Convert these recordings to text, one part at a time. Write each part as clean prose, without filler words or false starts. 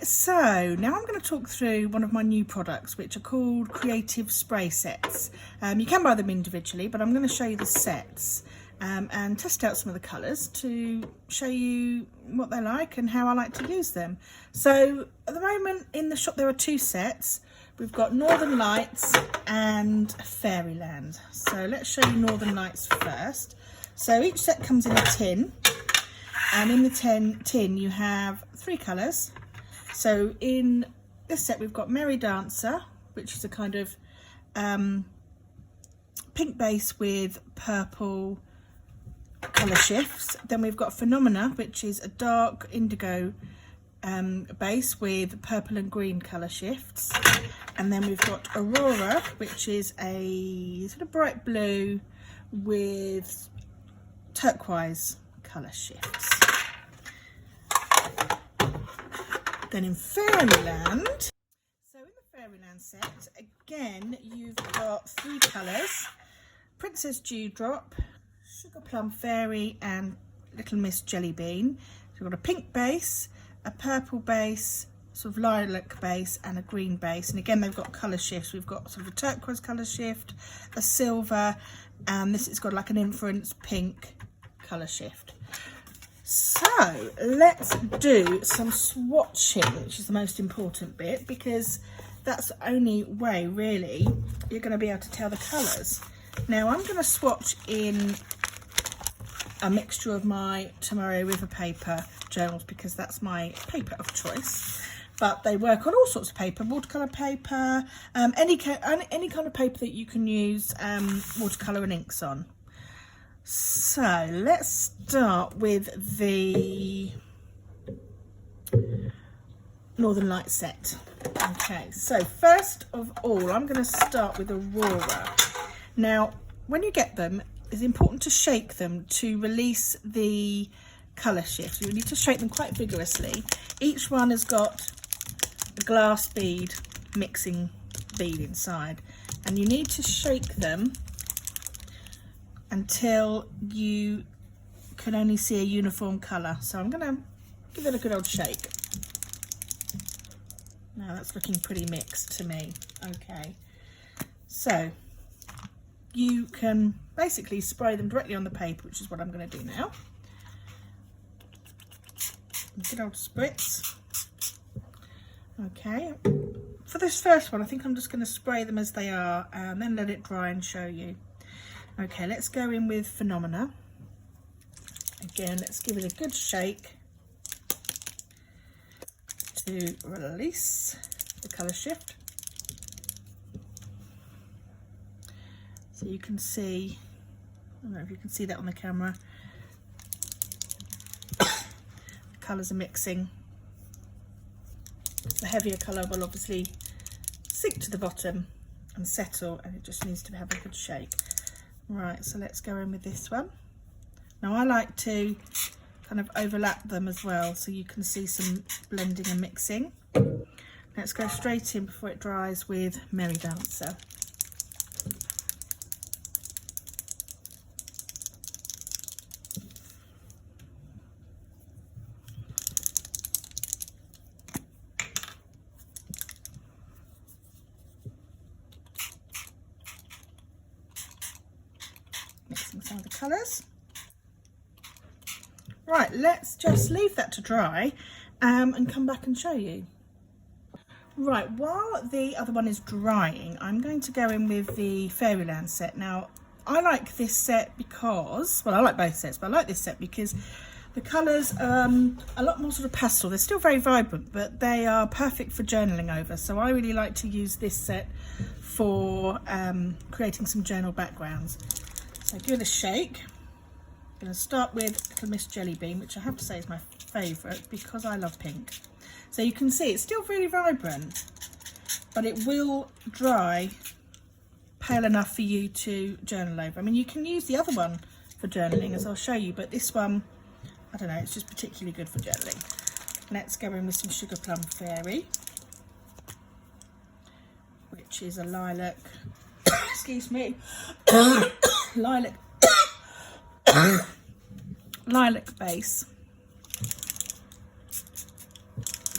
so now I'm going to talk through one of my new products, which are called Creative Spray Sets. You can buy them individually, but I'm going to show you the sets and test out some of the colours to show you what they're like and how I like to use them. So at the moment in the shop there are two sets. We've got Northern Lights and Fairyland. So let's show you Northern Lights first. So each set comes in a tin, and in the tin you have 3 colours. So in this set we've got Merry Dancer, which is a kind of pink base with purple colour shifts. Then we've got Phenomena, which is a dark indigo base with purple and green colour shifts. And then we've got Aurora, which is a sort of bright blue with turquoise colour shifts. Then in Fairyland, so in the Fairyland set, again, you've got 3 colours: Princess Dewdrop, Sugar Plum Fairy and Little Miss Jelly Bean. So you've got a pink base, a purple base, sort of lilac base and a green base. And again, they've got colour shifts. We've got sort of a turquoise colour shift, a silver, and this has got like an inference pink colour shift. So let's do some swatching, which is the most important bit, because that's the only way really you're going to be able to tell the colours. Now I'm going to swatch in a mixture of my Tomorrow River paper journals because that's my paper of choice, but they work on all sorts of paper: watercolour paper, any kind of paper that you can use watercolour and inks on. So let's start with the Northern Light set. Okay, so first of all I'm going to start with Aurora. Now when you get them, it's important to shake them to release the colour shift. You need to shake them quite vigorously. Each one has got a glass bead, mixing bead inside, and you need to shake them until you can only see a uniform colour. So I'm going to give it a good old shake. Now that's looking pretty mixed to me. Okay, so you can basically spray them directly on the paper, which is what I'm going to do now. Good old spritz. Okay, for this first one I think I'm just going to spray them as they are and then let it dry and show you. Okay, let's go in with Phenomena. Again, let's give it a good shake to release the colour shift. So you can see, I don't know if you can see that on the camera, the colours are mixing. The heavier colour will obviously sink to the bottom and settle, and it just needs to have a good shake. Right, so let's go in with this one. Now I like to kind of overlap them as well so you can see some blending and mixing. Let's go straight in before it dries with Merry Dancer. Mixing some of the colours. Right, let's just leave that to dry and come back and show you. Right, while the other one is drying, I'm going to go in with the Fairyland set. Now, I like this set because, well, I like both sets, but I like this set because the colours are a lot more sort of pastel. They're still very vibrant, but they are perfect for journaling over. So I really like to use this set for creating some journal backgrounds. So give it a shake. I'm going to start with Little Miss Jelly Bean, which I have to say is my favourite because I love pink. So you can see it's still really vibrant, but it will dry pale enough for you to journal over. I mean, you can use the other one for journaling, as I'll show you, but this one, I don't know, it's just particularly good for journaling. Let's go in with some Sugar Plum Fairy, which is a lilac, excuse me, lilac lilac base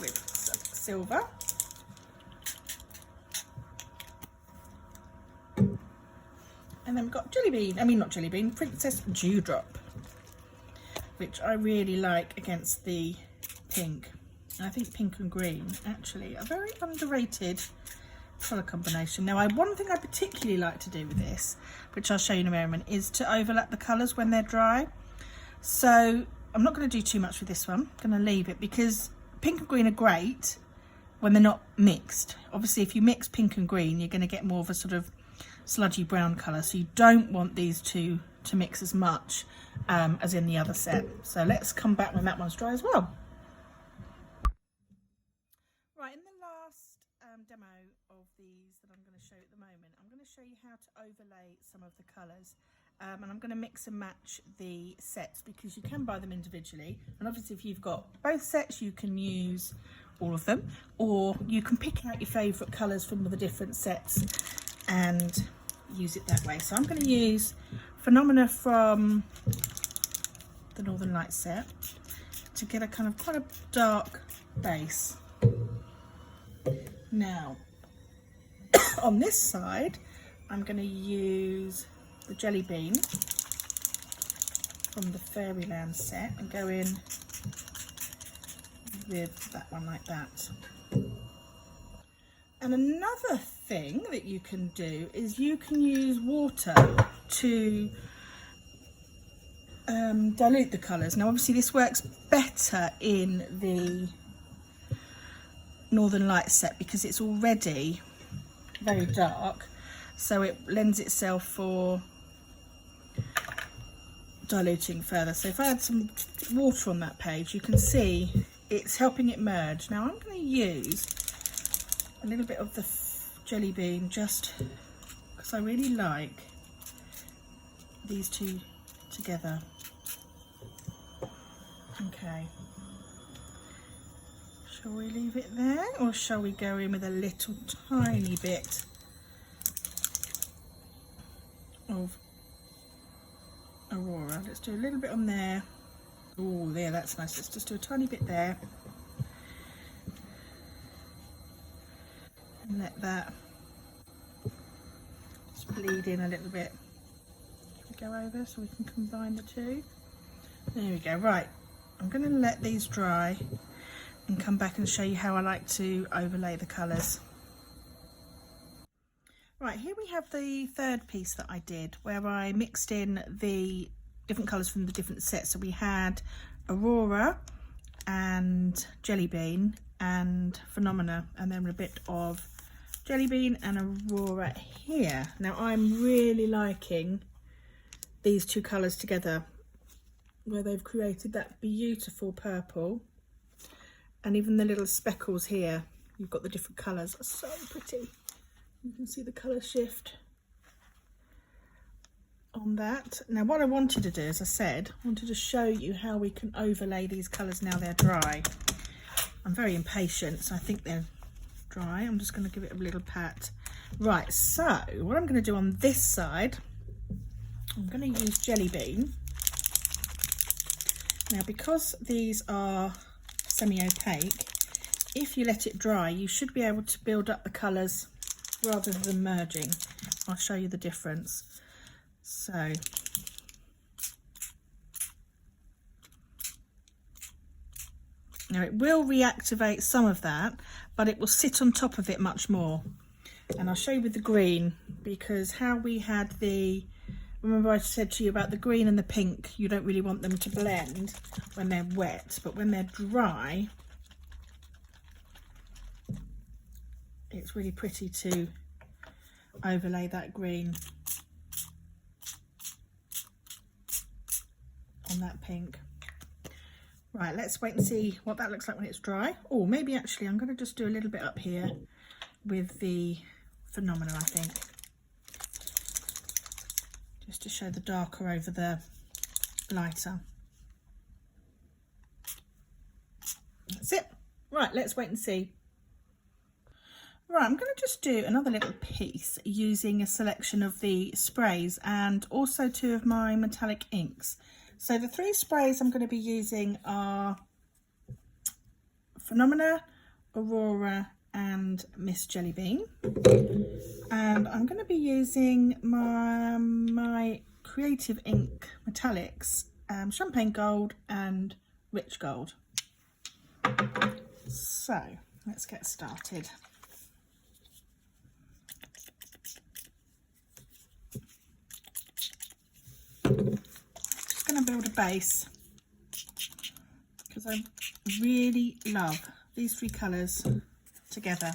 with some silver. And then we've got Princess Dewdrop, which I really like against the pink. And I think pink and green actually are very underrated colour combination. Now, one thing I particularly like to do with this, which I'll show you in a moment, is to overlap the colours when they're dry. So I'm not going to do too much with this one. I'm going to leave it because pink and green are great when they're not mixed. Obviously, if you mix pink and green, you're going to get more of a sort of sludgy brown colour, so you don't want these two to mix as much as in the other set. So let's come back when that one's dry as well. Right, in the last demo of these that I'm going to show you at the moment, I'm going to show you how to overlay some of the colours, and I'm going to mix and match the sets because you can buy them individually, and obviously if you've got both sets you can use all of them, or you can pick out your favourite colours from the different sets and use it that way. So I'm going to use Phenomena from the Northern Lights set to get a kind of quite a dark base. Now on this side I'm going to use the Jelly Bean from the Fairyland set and go in with that one like that. And another thing that you can do is you can use water to dilute the colours. Now obviously this works better in the Northern Lights set because it's already very dark, so it lends itself for diluting further. So if I add some water on that page, you can see it's helping it merge. Now I'm going to use a little bit of the Jelly Bean just because I really like these two together. Okay, shall we leave it there or shall we go in with a little tiny bit of Aurora? Let's do a little bit on there. Oh, there, that's nice. Let's just do a tiny bit there and let that just bleed in a little bit. Go over so we can combine the two. There we go. Right, I'm going to let these dry and come back and show you how I like to overlay the colours. Right, here we have the third piece that I did where I mixed in the different colours from the different sets. So we had Aurora and Jelly Bean and Phenomena, and then a bit of Jelly Bean and Aurora here. Now I'm really liking these two colours together where they've created that beautiful purple, and even the little speckles here, you've got the different colours. So pretty. You can see the colour shift on that. Now what I wanted to do, as I said, I wanted to show you how we can overlay these colours now they're dry. I'm very impatient, so I think they're dry. I'm just going to give it a little pat. Right, so what I'm going to do on this side, I'm going to use Jelly Bean. Now because these are semi-opaque, if you let it dry you should be able to build up the colours rather than merging. I'll show you the difference. So now it will reactivate some of that, but it will sit on top of it much more. And I'll show you with the green, because how we had the, remember I said to you about the green and the pink, you don't really want them to blend when they're wet, but when they're dry it's really pretty to overlay that green on that pink. Right, let's wait and see what that looks like when it's dry. Or maybe actually I'm going to just do a little bit up here with the Phenomena, I think, just to show the darker over the lighter. That's it. Right, let's wait and see. Right, I'm going to just do another little piece using a selection of the sprays and also two of my metallic inks. So the three sprays I'm going to be using are Phenomena, Aurora and Miss Jellybean, and I'm going to be using my Creative Ink Metallics, Champagne Gold and Rich Gold. So let's get started. Just going to build a base because I really love these three colours together.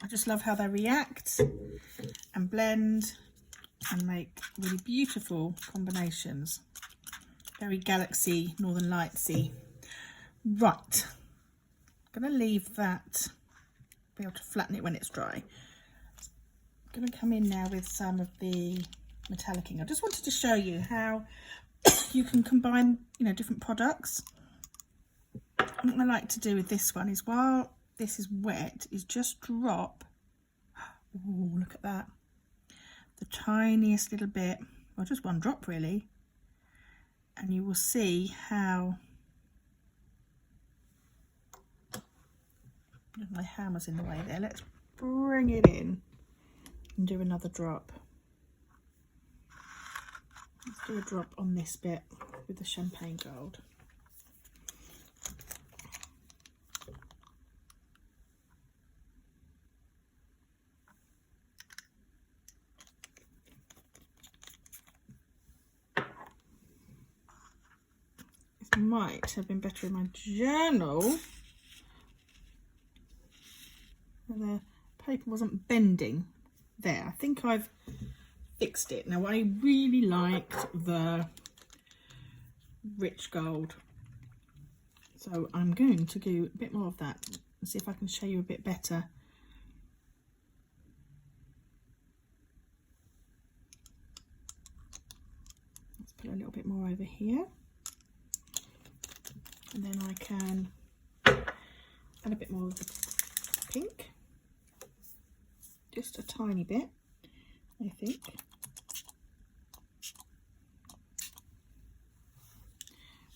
I just love how they react and blend and make really beautiful combinations. Very Galaxy, Northern Lightsy. Right, I'm going to leave that, be able to flatten it when it's dry. I'm going to come in now with some of the metallic ink. I just wanted to show you how you can combine, you know, different products. What I like to do with this one is, while this is wet, is just drop, oh look at that, the tiniest little bit, well just one drop really, and you will see how my hammer's in the way there. Let's bring it in and do another drop. Let's do a drop on this bit with the Champagne Gold. This might have been better in my journal. The paper wasn't bending there. I think I've fixed it. Now I really liked the Rich Gold, so I'm going to do a bit more of that and see if I can show you a bit better. Let's put a little bit more over here, and then I can add a bit more of the pink, just a tiny bit, I think.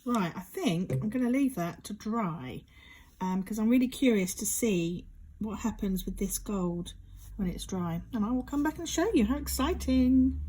Right, I think I'm going to leave that to dry because I'm really curious to see what happens with this gold when it's dry, and I will come back and show you. How exciting!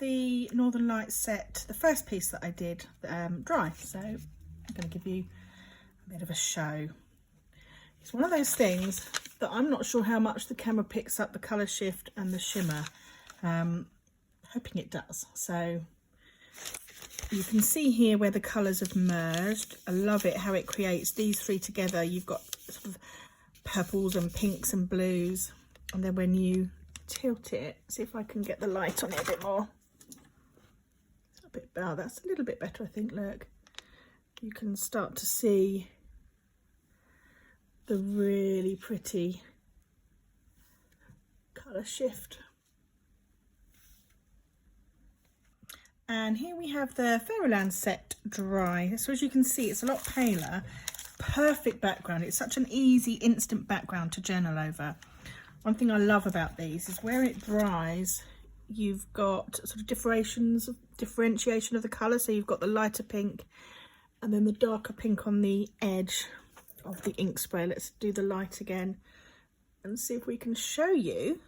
The Northern Lights set, the first piece that I did, dry, so I'm going to give you a bit of a show. It's one of those things that I'm not sure how much the camera picks up the colour shift and the shimmer, hoping it does. So you can see here where the colours have merged. I love it how it creates these three together. You've got sort of purples and pinks and blues, and then when you tilt it, see if I can get the light on it a bit more. Oh, that's a little bit better, I think. Look, you can start to see the really pretty colour shift. And here we have the Fairyland Set dry. So as you can see, it's a lot paler. Perfect background. It's such an easy, instant background to journal over. One thing I love about these is where it dries, you've got sort of differentiation of the colour. So you've got the lighter pink and then the darker pink on the edge of the ink spray. Let's do the light again and see if we can show you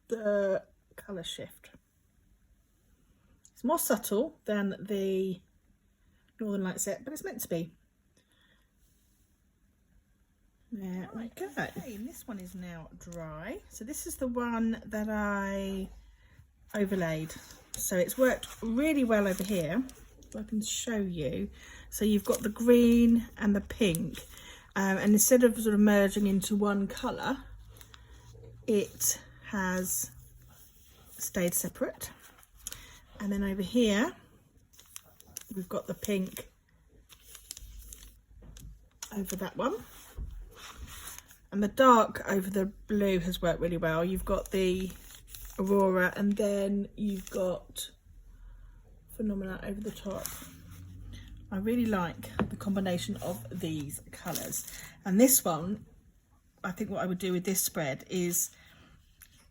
the colour shift. It's more subtle than the Northern Light set, but it's meant to be. There we go. Okay, and this one is now dry. So this is the one that I overlaid. So it's worked really well over here. If I can show you. So you've got the green and the pink. And instead of sort of merging into one colour, it has stayed separate. And then over here, we've got the pink over that one. And the dark over the blue has worked really well. You've got the Aurora and then you've got Phenomena over the top. I really like the combination of these colours. And this one, I think what I would do with this spread is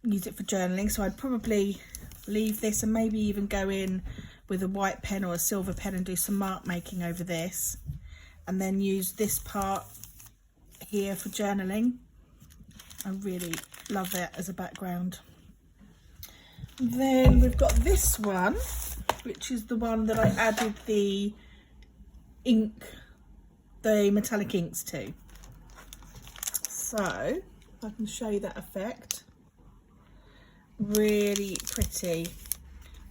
use it for journaling. So I'd probably leave this and maybe even go in with a white pen or a silver pen and do some mark making over this. And then use this part here for journaling. I really love that as a background. Then we've got this one, which is the one that I added the ink, the metallic inks to. So I can show you that effect. Really pretty.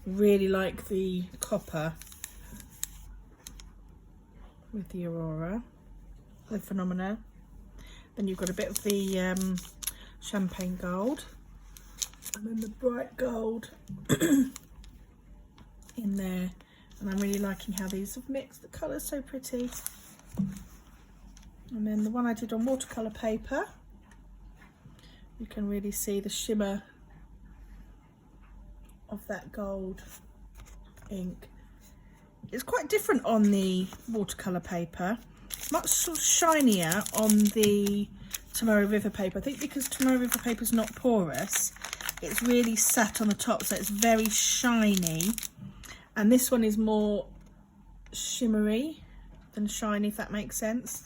Really like the copper with the Aurora, the Phenomena. Then you've got a bit of the champagne gold, and then the bright gold in there. And I'm really liking how these have mixed. The colour's so pretty. And then the one I did on watercolour paper, you can really see the shimmer of that gold ink. It's quite different on the watercolour paper. Much sort of shinier on the Tomorrow River paper. I think because Tomorrow River paper is not porous, it's really sat on the top, so it's very shiny. And this one is more shimmery than shiny, if that makes sense.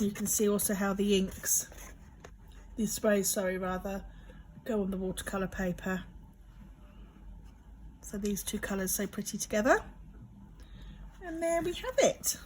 You can see also how the inks, the sprays, sorry, rather, go on the watercolour paper. So these two colours so pretty together. And there we have it.